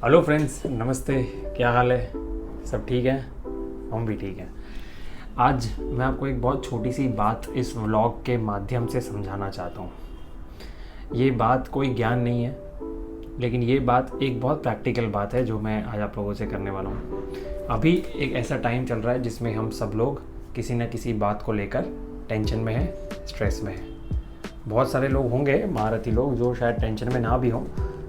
Hello friends, नमस्ते। क्या हाल है? सब ठीक है? हम भी ठीक हैं। आज मैं आपको एक बहुत छोटी सी बात इस व्लॉग के माध्यम से समझाना चाहता हूँ। ये बात कोई ज्ञान नहीं है, लेकिन ये बात एक बहुत प्रैक्टिकल बात है जो मैं आज आप लोगों से करने वाला हूँ। अभी एक ऐसा टाइम चल रहा है जिसमें हम सब लोग किसी न किसी बात को लेकर टेंशन में हैं, स्ट्रेस में हैं। बहुत सारे लोग होंगे, महारथी लोग, जो शायद टेंशन में ना भी हों,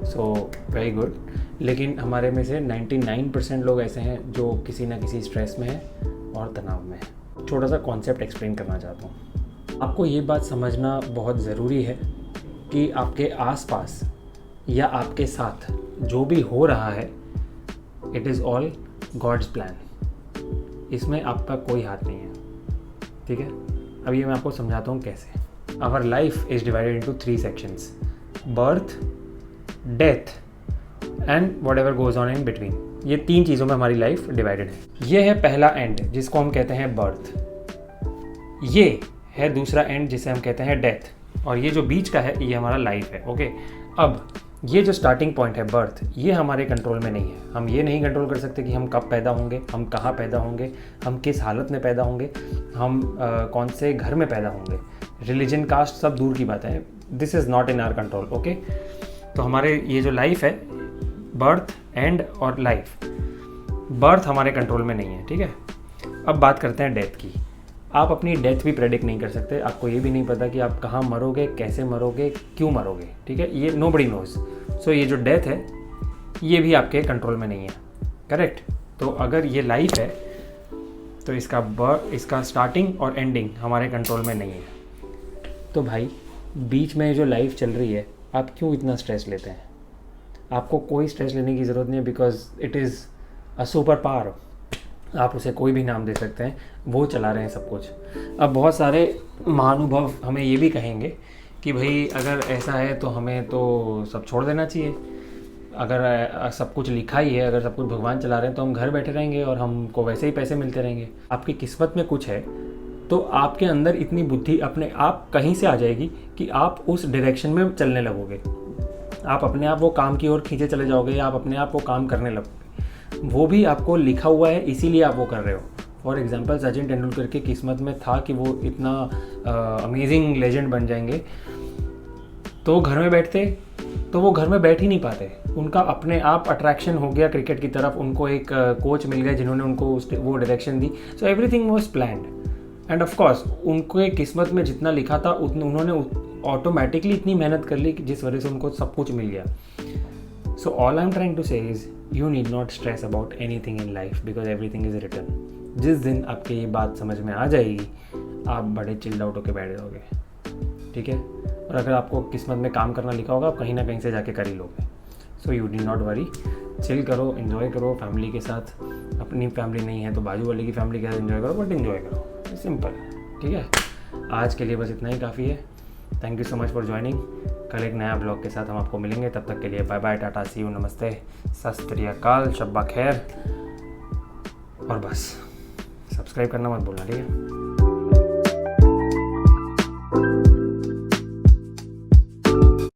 सो वेरी गुड। लेकिन हमारे में से 99% लोग ऐसे हैं जो किसी ना किसी स्ट्रेस में हैं और तनाव में हैं। छोटा सा कॉन्सेप्ट एक्सप्लेन करना चाहता हूँ। आपको ये बात समझना बहुत ज़रूरी है कि आपके आसपास या आपके साथ जो भी हो रहा है, it is all God's plan. इसमें आपका कोई हाथ नहीं है, ठीक है? अब ये मैं आपको समझाता हूँ कैसे। Our life is divided into 3 sections: birth, death and whatever goes on in between. ये 3 चीज़ों में हमारी लाइफ डिवाइडेड है। ये है पहला एंड जिसको हम कहते हैं बर्थ। ये है दूसरा एंड जिसे हम कहते हैं डेथ। और ये जो बीच का है ये हमारा लाइफ है। ओके, अब ये जो स्टार्टिंग पॉइंट है बर्थ, ये हमारे कंट्रोल में नहीं है। हम ये नहीं कंट्रोल कर सकते कि हम कब पैदा होंगे, हम कहाँ पैदा होंगे, हम किस हालत में पैदा होंगे, हम कौन से घर में पैदा होंगे। रिलीजन, कास्ट सब दूर की बात है। This is not in our control. Okay, तो हमारे ये जो लाइफ है, बर्थ, एंड और लाइफ, बर्थ हमारे कंट्रोल में नहीं है, ठीक है? अब बात करते हैं डेथ की। आप अपनी डेथ भी प्रेडिक्ट नहीं कर सकते। आपको ये भी नहीं पता कि आप कहाँ मरोगे, कैसे मरोगे, क्यों मरोगे, ठीक है? ये नोबडी नोज। सो ये जो डेथ है ये भी आपके कंट्रोल में नहीं है, करेक्ट? तो अगर ये लाइफ है तो इसका स्टार्टिंग और एंडिंग हमारे कंट्रोल में नहीं है। तो भाई, बीच में जो लाइफ चल रही है, आप क्यों इतना स्ट्रेस लेते हैं? आपको कोई स्ट्रेस लेने की ज़रूरत नहीं है, because it is a super power. आप उसे कोई भी नाम दे सकते हैं, वो चला रहे हैं सब कुछ। अब बहुत सारे महानुभव हमें ये भी कहेंगे कि भाई अगर ऐसा है तो हमें तो सब छोड़ देना चाहिए। अगर सब कुछ लिखा ही है, अगर सब कुछ भगवान चला रहे हैं, तो हम घर बैठे रहेंगे और हमको वैसे ही पैसे मिलते रहेंगे। आपकी किस्मत में कुछ है तो आपके अंदर इतनी बुद्धि अपने आप कहीं से आ जाएगी कि आप उस डायरेक्शन में चलने लगोगे। आप अपने आप वो काम की ओर खींचे चले जाओगे, या आप अपने आप वो काम करने लगोगे। वो भी आपको लिखा हुआ है, इसीलिए आप वो कर रहे हो। फॉर एग्जांपल, सचिन तेंदुलकर की किस्मत में था कि वो इतना अमेजिंग लेजेंड बन जाएंगे, तो घर में बैठते तो वो घर में बैठ ही नहीं पाते। उनका अपने आप अट्रैक्शन हो गया क्रिकेट की तरफ। उनको एक कोच मिल गए जिन्होंने उनको वो direction the. So everything was planned end of course उनके किस्मत में जितना लिखा था उन्होंने ऑटोमेटिकली इतनी मेहनत कर ली कि जिस वजह से उनको सब कुछ मिल गया। So all I am trying to say is you need not stress about anything in life, because everything is written. जिस दिन आपके ये बात समझ में आ जाएगी, आप बड़े चिल्ड आउट होकर बैठ जाओगे, ठीक है? और अगर आपको किस्मत में काम करना लिखा होगा, आप कहीं ना कहीं से जाके कर ही लोगे। So you need not worry. Chill करो, इन्जॉय करो फैमिली के साथ। अपनी फैमिली नहीं है तो बाजू वाले की फैमिली के साथ इन्जॉय करो, बट इन्जॉय करो, सिंपल, ठीक है? आज के लिए बस इतना ही काफ़ी है। Thank you so much for joining. कल एक नया ब्लॉग के साथ हम आपको मिलेंगे। तब तक के लिए bye bye, tata, see you, नमस्ते, सत श्री अकाल, शब्बा खैर। और बस सब्सक्राइब करना मत भूलना, ठीक है?